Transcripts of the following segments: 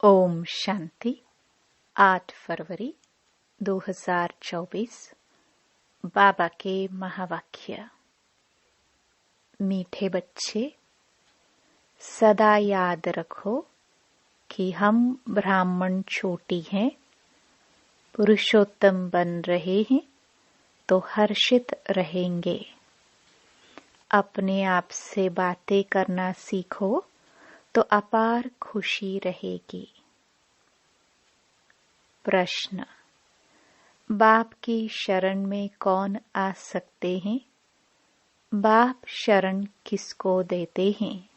ओम शांति। 8 फरवरी 2024 बाबा के महावाक्य। मीठे बच्चे, सदा याद रखो कि हम ब्राह्मण चोटी हैं, पुरुषोत्तम बन रहे हैं तो हर्षित रहेंगे। अपने आप से बातें करना सीखो तो अपार खुशी रहेगी। प्रश्न: बाप की शरण में कौन आ सकते हैं? बाप शरण किसको देते हैं?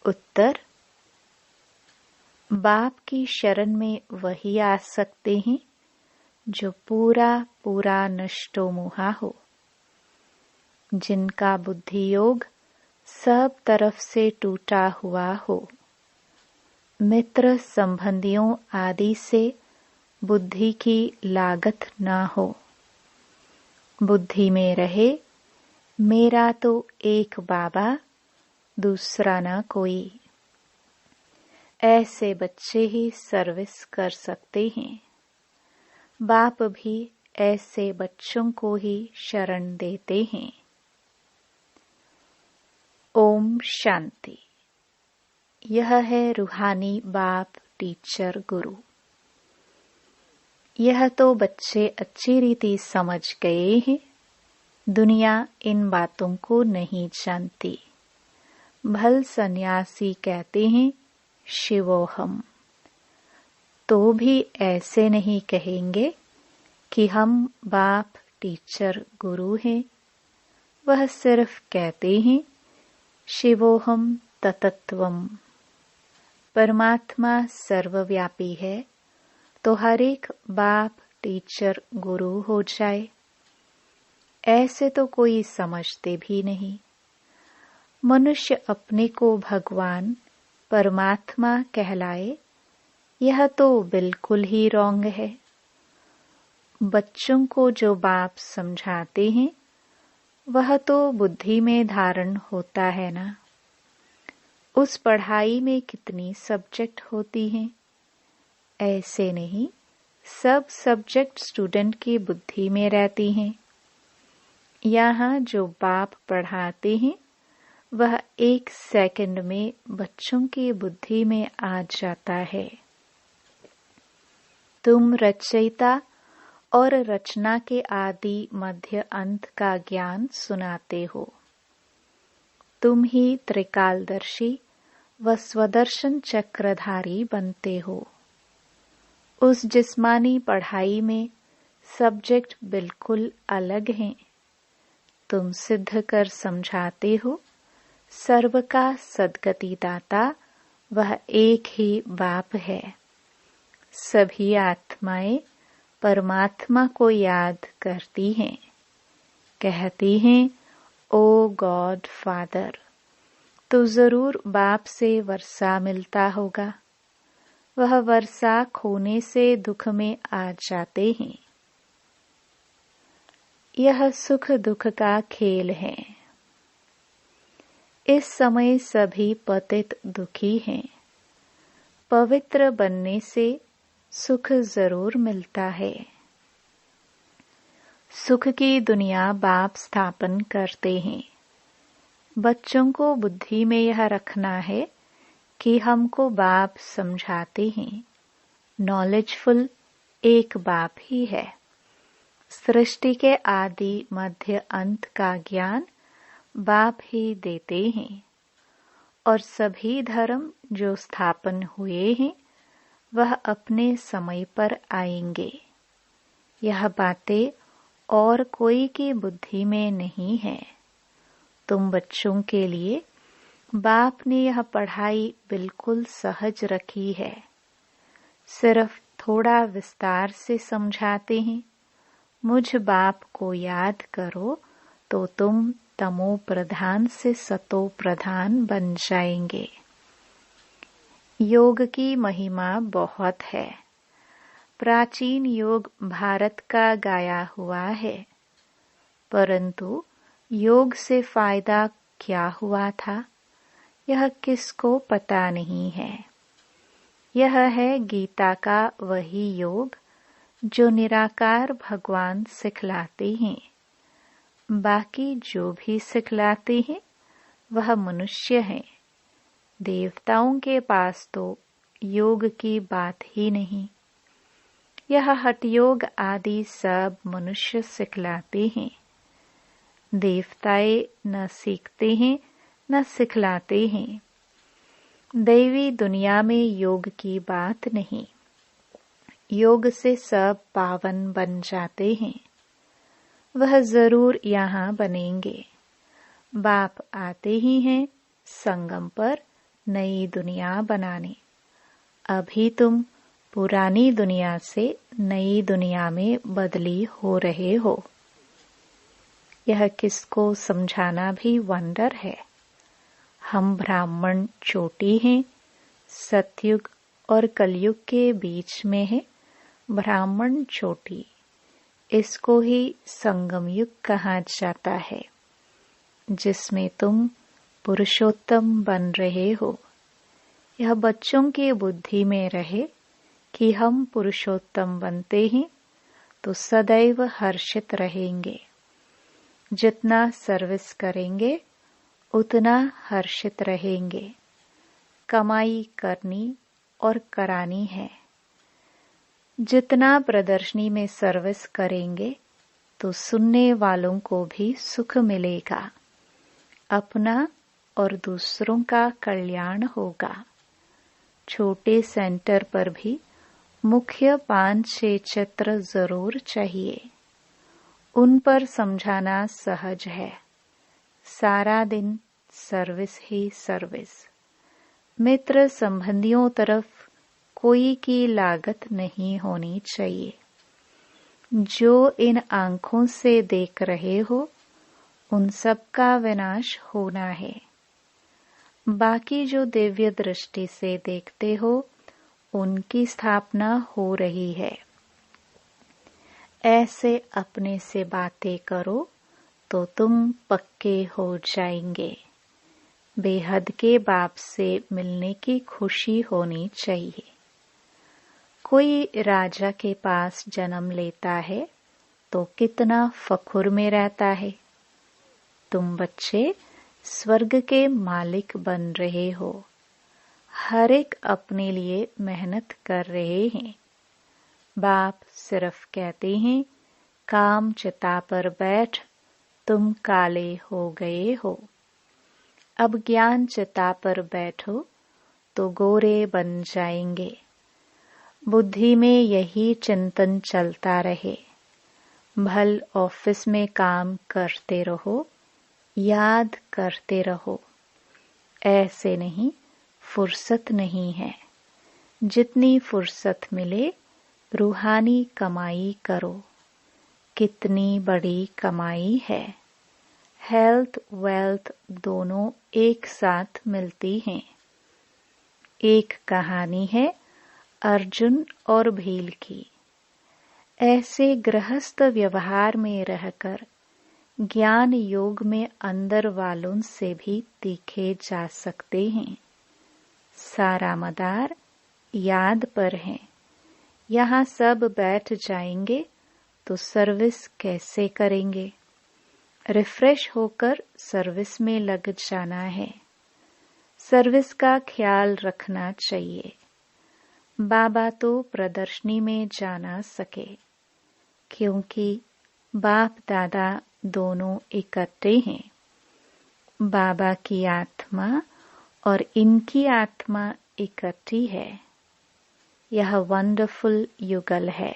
उत्तर: बाप की शरण में वही आ सकते हैं जो पूरा नष्टो मुहा हो, जिनका बुद्धि योग सब तरफ से टूटा हुआ हो, मित्र संबंधियों आदि से बुद्धि की लागत न हो, बुद्धि में रहे मेरा तो एक बाबा, दूसरा न कोई। ऐसे बच्चे ही सर्विस कर सकते हैं। बाप भी ऐसे बच्चों को ही शरण देते हैं। ओम शांति। यह है रूहानी बाप टीचर गुरु। यह तो बच्चे अच्छी रीति समझ गए हैं। दुनिया इन बातों को नहीं जानती। भल सन्यासी कहते हैं शिवोहम, तो भी ऐसे नहीं कहेंगे कि हम बाप टीचर गुरु हैं। वह सिर्फ कहते हैं शिवोहम ततत्वम। परमात्मा सर्वव्यापी है तो हर एक बाप टीचर गुरु हो जाए, ऐसे तो कोई समझते भी नहीं। मनुष्य अपने को भगवान परमात्मा कहलाए, यह तो बिल्कुल ही रॉन्ग है। बच्चों को जो बाप समझाते हैं वह तो बुद्धि में धारण होता है ना। उस पढ़ाई में कितनी सब्जेक्ट होती हैं? ऐसे नहीं, सब सब्जेक्ट स्टूडेंट की बुद्धि में रहती हैं। यहाँ जो बाप पढ़ाते हैं वह 1 सेकंड में बच्चों की बुद्धि में आ जाता है। तुम रचयिता और रचना के आदि मध्य अंत का ज्ञान सुनाते हो। तुम ही त्रिकालदर्शी व स्वदर्शन चक्रधारी बनते हो। उस जिस्मानी पढ़ाई में सब्जेक्ट बिल्कुल अलग हैं। तुम सिद्ध कर समझाते हो सर्व का सद्गति दाता वह एक ही बाप है। सभी आत्माएं परमात्मा को याद करती हैं, कहती हैं ओ गॉड फादर। तो जरूर बाप से वर्षा मिलता होगा। वह वर्षा खोने से दुख में आ जाते हैं। यह सुख दुख का खेल है। इस समय सभी पतित दुखी हैं। पवित्र बनने से सुख जरूर मिलता है। सुख की दुनिया बाप स्थापन करते हैं। बच्चों को बुद्धि में यह रखना है कि हमको बाप समझाते हैं। नॉलेजफुल एक बाप ही है। सृष्टि के आदि मध्य अंत का ज्ञान बाप ही देते हैं। और सभी धर्म जो स्थापन हुए हैं वह अपने समय पर आएंगे। यह बातें और कोई की बुद्धि में नहीं है। तुम बच्चों के लिए बाप ने यह पढ़ाई बिल्कुल सहज रखी है। सिर्फ थोड़ा विस्तार से समझाते हैं। मुझ बाप को याद करो तो तुम तमो प्रधान से सतो प्रधान बन जाएंगे। योग की महिमा बहुत है। प्राचीन योग भारत का गाया हुआ है, परंतु योग से फायदा क्या हुआ था? यह किसको पता नहीं है। यह है गीता का वही योग जो निराकार भगवान सिखलाते हैं। बाकी जो भी सिखलाते हैं वह मनुष्य हैं। देवताओं के पास तो योग की बात ही नहीं। यह हठयोग आदि सब मनुष्य सिखलाते हैं। देवताएं न सीखते हैं न सिखलाते हैं। दैवी दुनिया में योग की बात नहीं। योग से सब पावन बन जाते हैं। वह जरूर यहाँ बनेंगे। बाप आते ही हैं संगम पर नई दुनिया बनाने। अभी तुम पुरानी दुनिया से नई दुनिया में बदली हो रहे हो। यह किसको समझाना भी वंडर है। हम ब्राह्मण चोटी हैं। सतयुग और कलयुग के बीच में है ब्राह्मण चोटी। इसको ही संगम युग कहा जाता है, जिसमें तुम पुरुषोत्तम बन रहे हो। यह बच्चों की बुद्धि में रहे कि हम पुरुषोत्तम बनते हैं तो सदैव हर्षित रहेंगे। जितना सर्विस करेंगे उतना हर्षित रहेंगे। कमाई करनी और करानी है। जितना प्रदर्शनी में सर्विस करेंगे तो सुनने वालों को भी सुख मिलेगा। अपना और दूसरों का कल्याण होगा। छोटे सेंटर पर भी मुख्य 5-6 चित्र जरूर चाहिए। उन पर समझाना सहज है। सारा दिन सर्विस ही सर्विस। मित्र संबंधियों तरफ कोई की लागत नहीं होनी चाहिए। जो इन आंखों से देख रहे हो उन सब का विनाश होना है। बाकी जो दिव्य दृष्टि से देखते हो उनकी स्थापना हो रही है। ऐसे अपने से बातें करो तो तुम पक्के हो जाएंगे। बेहद के बाप से मिलने की खुशी होनी चाहिए। कोई राजा के पास जन्म लेता है तो कितना फखुर में रहता है। तुम बच्चे स्वर्ग के मालिक बन रहे हो। हर एक अपने लिए मेहनत कर रहे हैं। बाप सिर्फ कहते हैं काम चिता पर बैठ, तुम काले हो गए हो। अब ज्ञान चिता पर बैठो तो गोरे बन जाएंगे। बुद्धि में यही चिंतन चलता रहे। भल ऑफिस में काम करते रहो, याद करते रहो। ऐसे नहीं, फुर्सत नहीं है। जितनी फुर्सत मिले रूहानी कमाई करो। कितनी बड़ी कमाई है। हेल्थ वेल्थ दोनों एक साथ मिलती हैं। एक कहानी है अर्जुन और भील की। ऐसे गृहस्थ व्यवहार में रहकर ज्ञान योग में अंदर वालों से भी तीखे जा सकते हैं। सारा मदार याद पर है। यहाँ सब बैठ जाएंगे तो सर्विस कैसे करेंगे। रिफ्रेश होकर सर्विस में लग जाना है। सर्विस का ख्याल रखना चाहिए। बाबा तो प्रदर्शनी में जा ना सके क्योंकि बाप दादा दोनों इकट्ठे हैं। बाबा की आत्मा और इनकी आत्मा इकट्ठी है। यह वंडरफुल युगल है।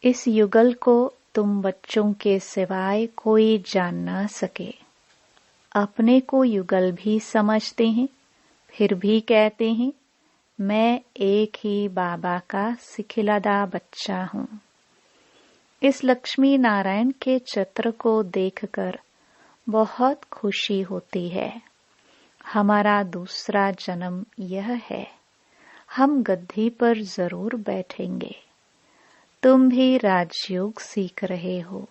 इस युगल को तुम बच्चों के सिवाय कोई जान ना सके। अपने को युगल भी समझते हैं, फिर भी कहते हैं मैं एक ही बाबा का सिखिलादा बच्चा हूँ। इस लक्ष्मी नारायण के चित्र को देखकर बहुत खुशी होती है। हमारा दूसरा जन्म यह है। हम गद्दी पर जरूर बैठेंगे। तुम भी राजयोग सीख रहे हो।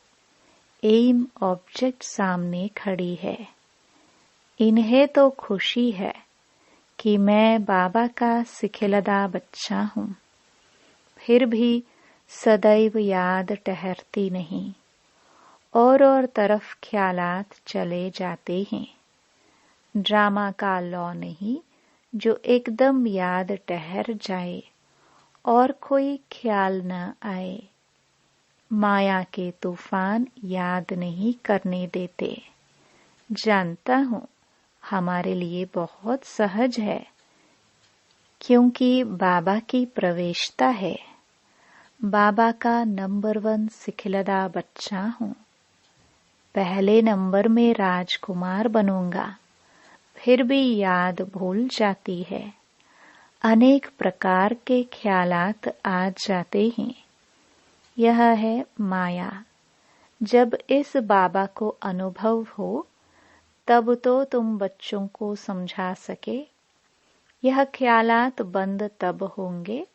एम ऑब्जेक्ट सामने खड़ी है। इन्हें तो खुशी है कि मैं बाबा का सिखिलदा बच्चा हूँ, फिर भी सदैव याद ठहरती नहीं, और तरफ ख्यालात चले जाते हैं। ड्रामा का लॉ नहीं जो एकदम याद ठहर जाए और कोई ख्याल न आए। माया के तूफान याद नहीं करने देते। जानता हूँ हमारे लिए बहुत सहज है, क्योंकि बाबा की प्रवेशता है। बाबा का नंबर 1 सिखिलदा बच्चा हूँ। पहले नंबर में राजकुमार बनूंगा, फिर भी याद भूल जाती है। अनेक प्रकार के ख्यालात आ जाते हैं। यह है माया। जब इस बाबा को अनुभव हो तब तो तुम बच्चों को समझा सके। यह ख्यालात बंद तब होंगे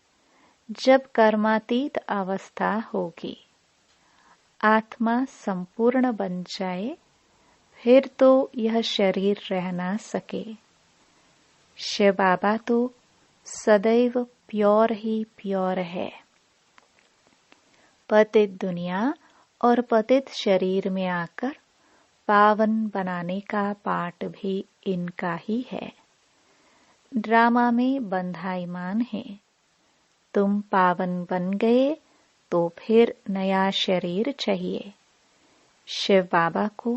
जब कर्मातीत अवस्था होगी, आत्मा संपूर्ण बन जाए, फिर तो यह शरीर रह ना सके। शिव बाबा तो सदैव प्योर ही प्योर है। पतित दुनिया और पतित शरीर में आकर पावन बनाने का पाठ भी इनका ही है। ड्रामा में बंधाईमान है। तुम पावन बन गए तो फिर नया शरीर चाहिए। शिव बाबा को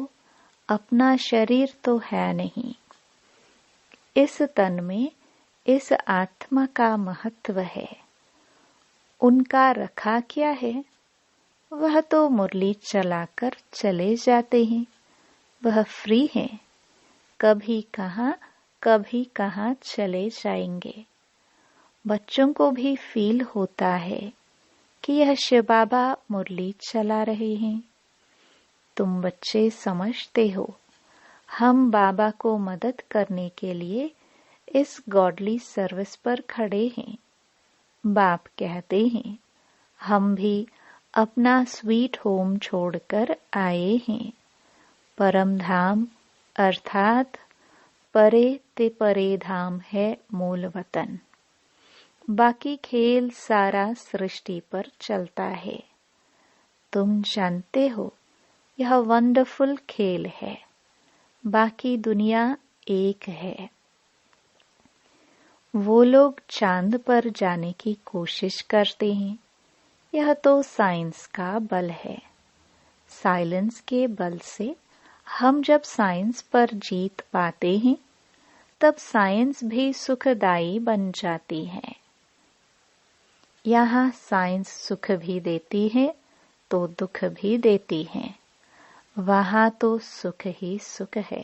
अपना शरीर तो है नहीं। इस तन में इस आत्मा का महत्व है। उनका रखा क्या है? वह तो मुरली चलाकर चले जाते हैं। वह फ्री है। कभी कहाँ चले जाएंगे। बच्चों को भी फील होता है कि यह शिव बाबा मुरली चला रहे हैं। तुम बच्चे समझते हो, हम बाबा को मदद करने के लिए इस गॉडली सर्विस पर खड़े हैं। बाप कहते हैं, हम भी अपना स्वीट होम छोड़कर आए हैं। परम धाम अर्थात परे ते परे धाम है मूल वतन। बाकी खेल सारा सृष्टि पर चलता है। तुम जानते हो यह वंडरफुल खेल है। बाकी दुनिया एक है। वो लोग चांद पर जाने की कोशिश करते हैं। यह तो साइंस का बल है। साइलेंस के बल से हम जब साइंस पर जीत पाते हैं, तब साइंस भी सुखदायी बन जाती है। यहाँ साइंस सुख भी देती है तो दुख भी देती है। वहाँ तो सुख ही सुख है,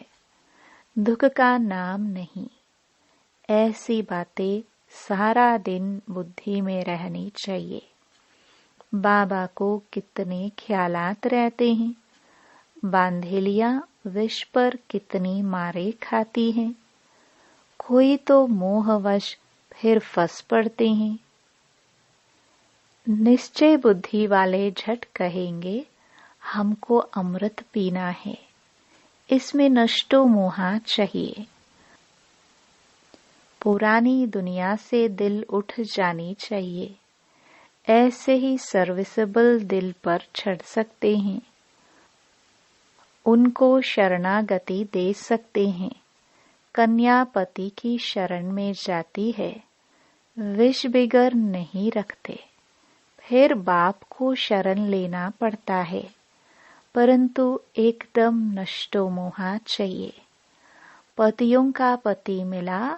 दुख का नाम नहीं। ऐसी बातें सारा दिन बुद्धि में रहनी चाहिए। बाबा को कितने ख्यालात रहते हैं। बांधेलियां विष पर कितनी मारे खाती हैं। कोई तो मोहवश फिर फंस पड़ते हैं। निश्चय बुद्धि वाले झट कहेंगे, हमको अमृत पीना है, इसमें नष्टो मोहा चाहिए। पुरानी दुनिया से दिल उठ जानी चाहिए। ऐसे ही सर्विसेबल दिल पर चढ़ सकते हैं। उनको शरणागति दे सकते हैं। कन्या पति की शरण में जाती है, विष बिगर नहीं रखते। फिर बाप को शरण लेना पड़ता है, परंतु एकदम नष्टो मोहा चाहिए। पतियों का पति मिला,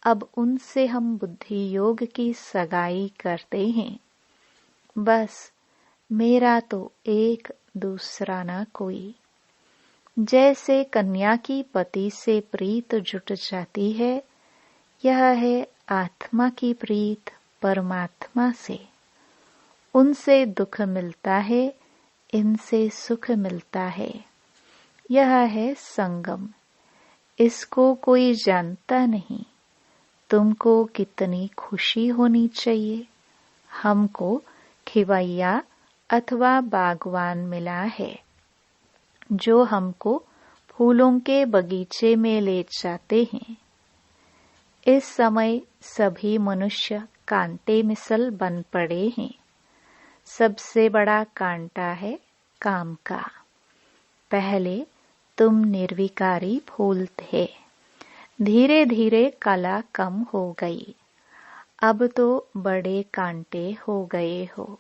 अब उनसे हम बुद्धि योग की सगाई करते हैं। बस मेरा तो एक, दूसरा न कोई। जैसे कन्या की पति से प्रीत जुट जाती है, यह है आत्मा की प्रीत परमात्मा से। उनसे दुख मिलता है, इनसे सुख मिलता है। यह है संगम। इसको कोई जानता नहीं। तुमको कितनी खुशी होनी चाहिए। हमको खिवैया अथवा बागवान मिला है, जो हमको फूलों के बगीचे में ले जाते हैं। इस समय सभी मनुष्य कांटे मिसल बन पड़े हैं। सबसे बड़ा कांटा है काम का। पहले तुम निर्विकारी फूल थे, धीरे धीरे कला कम हो गई, अब तो बड़े कांटे हो गए हो।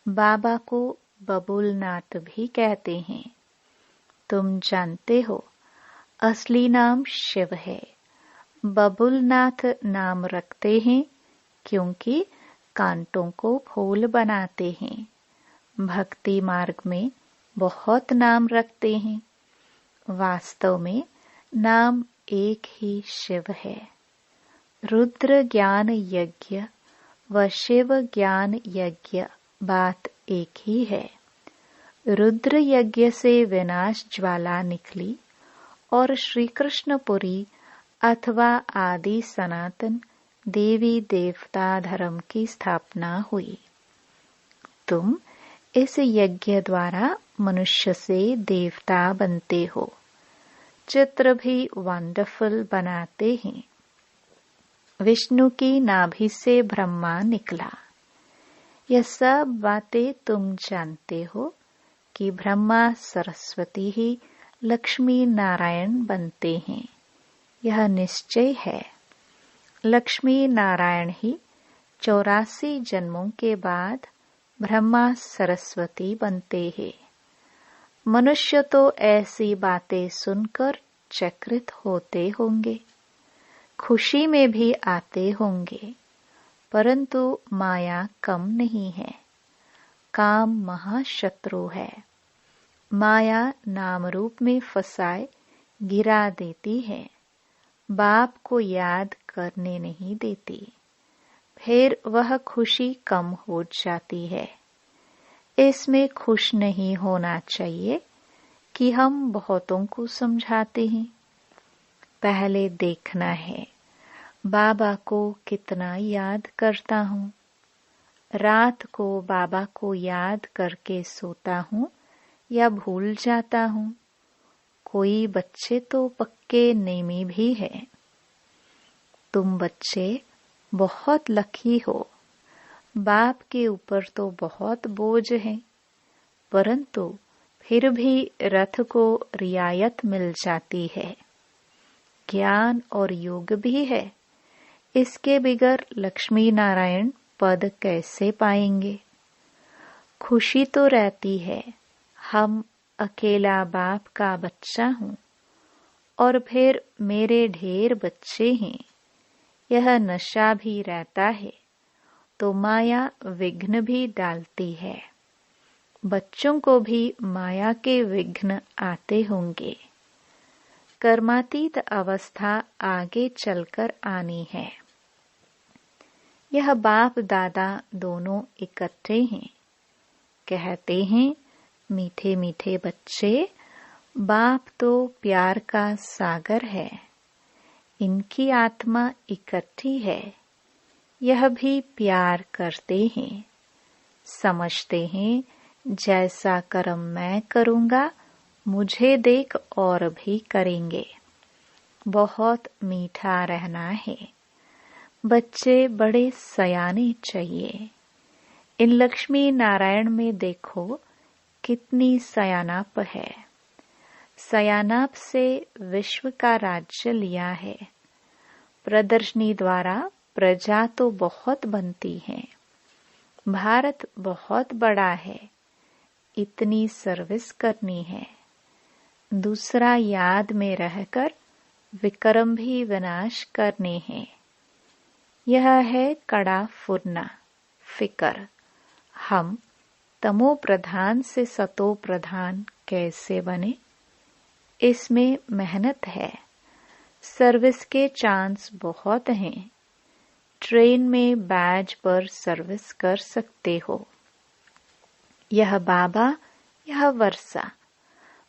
बाबा को बबुलनाथ भी कहते हैं। तुम जानते हो असली नाम शिव है। बबुलनाथ नाम रखते हैं क्योंकि कांटों को फूल बनाते हैं। भक्ति मार्ग में बहुत नाम रखते हैं। वास्तव में नाम एक ही शिव है। रुद्र ज्ञान यज्ञ व शिव ज्ञान यज्ञ बात एक ही है। रुद्र यज्ञ से विनाश ज्वाला निकली और श्री कृष्णपुरी अथवा आदि सनातन देवी देवता धर्म की स्थापना हुई। तुम इस यज्ञ द्वारा मनुष्य से देवता बनते हो। चित्र भी वंडरफुल बनाते हैं। विष्णु की नाभि से ब्रह्मा निकला। यह सब बातें तुम जानते हो कि ब्रह्मा सरस्वती ही लक्ष्मी नारायण बनते हैं। यह निश्चय है। लक्ष्मी नारायण ही 84 जन्मों के बाद ब्रह्मा सरस्वती बनते हैं। मनुष्य तो ऐसी बातें सुनकर चकित होते होंगे, खुशी में भी आते होंगे, परंतु माया कम नहीं है। काम महाशत्रु है। माया नाम रूप में फंसाए गिरा देती है। बाप को याद करने नहीं देती। फिर वह खुशी कम हो जाती है। इसमें खुश नहीं होना चाहिए कि हम बहुतों को समझाते हैं। पहले देखना है बाबा को कितना याद करता हूँ। रात को बाबा को याद करके सोता हूँ या भूल जाता हूँ। कोई बच्चे तो पक्के नेमी भी है। तुम बच्चे बहुत लकी हो। बाप के ऊपर तो बहुत बोझ है, परंतु फिर भी रथ को रियायत मिल जाती है। ज्ञान और योग भी है। इसके बिगर लक्ष्मी नारायण पद कैसे पाएंगे? खुशी तो रहती है। हम अकेला बाप का बच्चा हूँ और फिर मेरे ढेर बच्चे हैं। यह नशा भी रहता है तो माया विघ्न भी डालती है। बच्चों को भी माया के विघ्न आते होंगे। कर्मातीत अवस्था आगे चलकर आनी है। यह बाप दादा दोनों इकट्ठे हैं। कहते हैं मीठे मीठे बच्चे, बाप तो प्यार का सागर है। इनकी आत्मा इकट्ठी है। यह भी प्यार करते हैं। समझते हैं जैसा कर्म मैं करूँगा मुझे देख और भी करेंगे। बहुत मीठा रहना है। बच्चे बड़े सयाने चाहिए। इन लक्ष्मी नारायण में देखो कितनी सयानाप है। सयानाप से विश्व का राज्य लिया है। प्रदर्शनी द्वारा प्रजा तो बहुत बनती है। भारत बहुत बड़ा है। इतनी सर्विस करनी है। दूसरा याद में रहकर विक्रम भी विनाश करने हैं। यह है कड़ा फुरना, फिकर। हम तमो प्रधान से सतो प्रधान कैसे बने? इसमें मेहनत है। सर्विस के चांस बहुत हैं। ट्रेन में बैज पर सर्विस कर सकते हो। यह बाबा, यह वर्षा।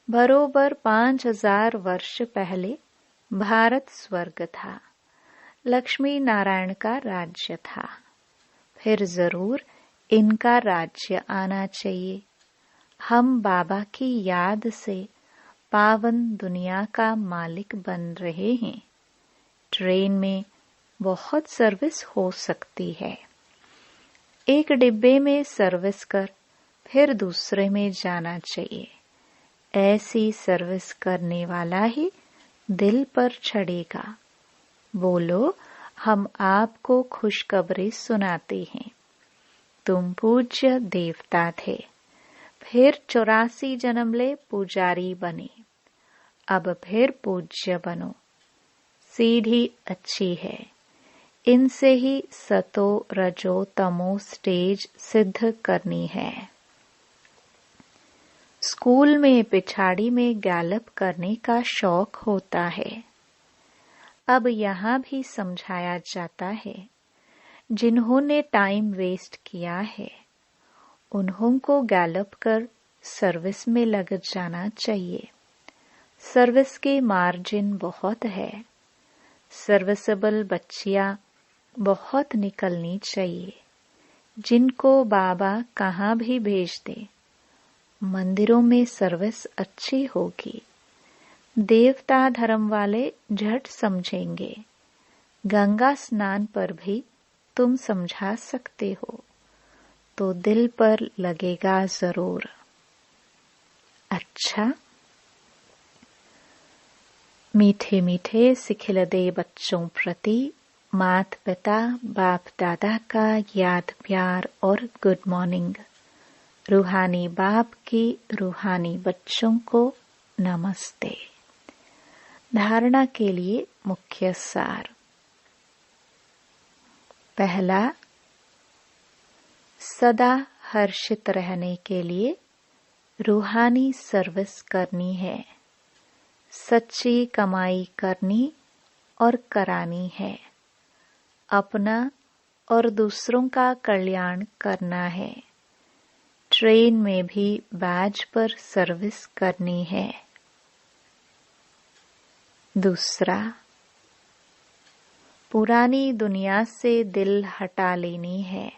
बरोबर 5000 वर्ष पहले भारत स्वर्ग था। लक्ष्मी नारायण का राज्य था। फिर जरूर इनका राज्य आना चाहिए। हम बाबा की याद से पावन दुनिया का मालिक बन रहे हैं। ट्रेन में बहुत सर्विस हो सकती है। एक डिब्बे में सर्विस कर फिर दूसरे में जाना चाहिए। ऐसी सर्विस करने वाला ही दिल पर चढ़ेगा। बोलो, हम आपको खुशखबरी सुनाते हैं। तुम पूज्य देवता थे, फिर 84 जन्म ले पुजारी बने, अब फिर पूज्य बनो। सीढ़ी अच्छी है, इनसे ही सतो रजो तमो स्टेज सिद्ध करनी है। स्कूल में पिछाड़ी में गैलप करने का शौक होता है। अब यहाँ भी समझाया जाता है, जिन्होंने टाइम वेस्ट किया है उन्हों को गैलप कर सर्विस में लग जाना चाहिए। सर्विस के मार्जिन बहुत है। सर्विसेबल बच्चियां बहुत निकलनी चाहिए, जिनको बाबा कहाँ भी भेज दे। मंदिरों में सर्विस अच्छी होगी। देवता धर्म वाले झट समझेंगे। गंगा स्नान पर भी तुम समझा सकते हो, तो दिल पर लगेगा जरूर। अच्छा, मीठे मीठे सिखिलदे बच्चों प्रति मात पिता बाप दादा का याद प्यार और गुड मॉर्निंग। रूहानी बाप की रूहानी बच्चों को नमस्ते। धारणा के लिए मुख्य सार। पहला, सदा हर्षित रहने के लिए रूहानी सर्विस करनी है। सच्ची कमाई करनी और करानी है। अपना और दूसरों का कल्याण करना है। ट्रेन में भी बैज पर सर्विस करनी है। दूसरा, पुरानी दुनिया से दिल हटा लेनी है।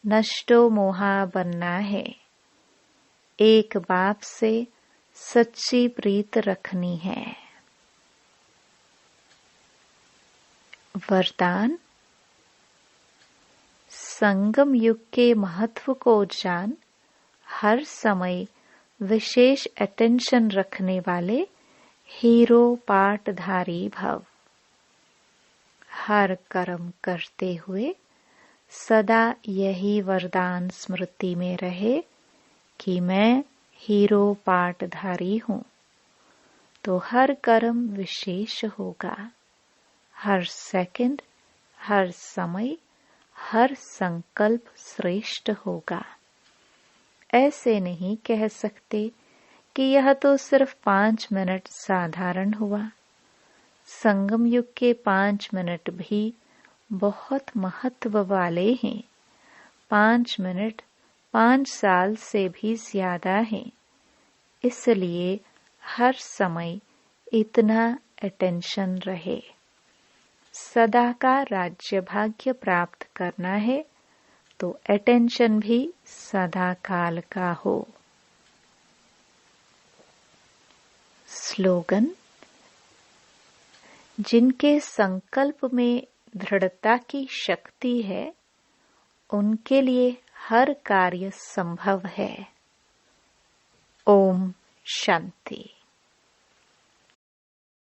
नष्टो मोहा बनना है। एक बाप से सच्ची प्रीत रखनी है। वरदान, संगम युग के महत्व को जान, हर समय विशेष अटेंशन रखने वाले हीरो पाठधारी भव। हर कर्म करते हुए सदा यही वरदान स्मृति में रहे कि मैं हीरो पाठधारी हूँ, तो हर कर्म विशेष होगा। हर सेकंड, हर समय, हर संकल्प श्रेष्ठ होगा। ऐसे नहीं कह सकते कि यह तो सिर्फ 5 मिनट साधारण हुआ। संगम युग के 5 मिनट भी बहुत महत्व वाले हैं। 5 मिनट 5 साल से भी ज्यादा हैं। इसलिए हर समय इतना अटेंशन रहे। सदा का राज्य भाग्य प्राप्त करना है तो अटेंशन भी सदा काल का हो। स्लोगन, जिनके संकल्प में दृढ़ता की शक्ति है उनके लिए हर कार्य संभव है। ओम शांति।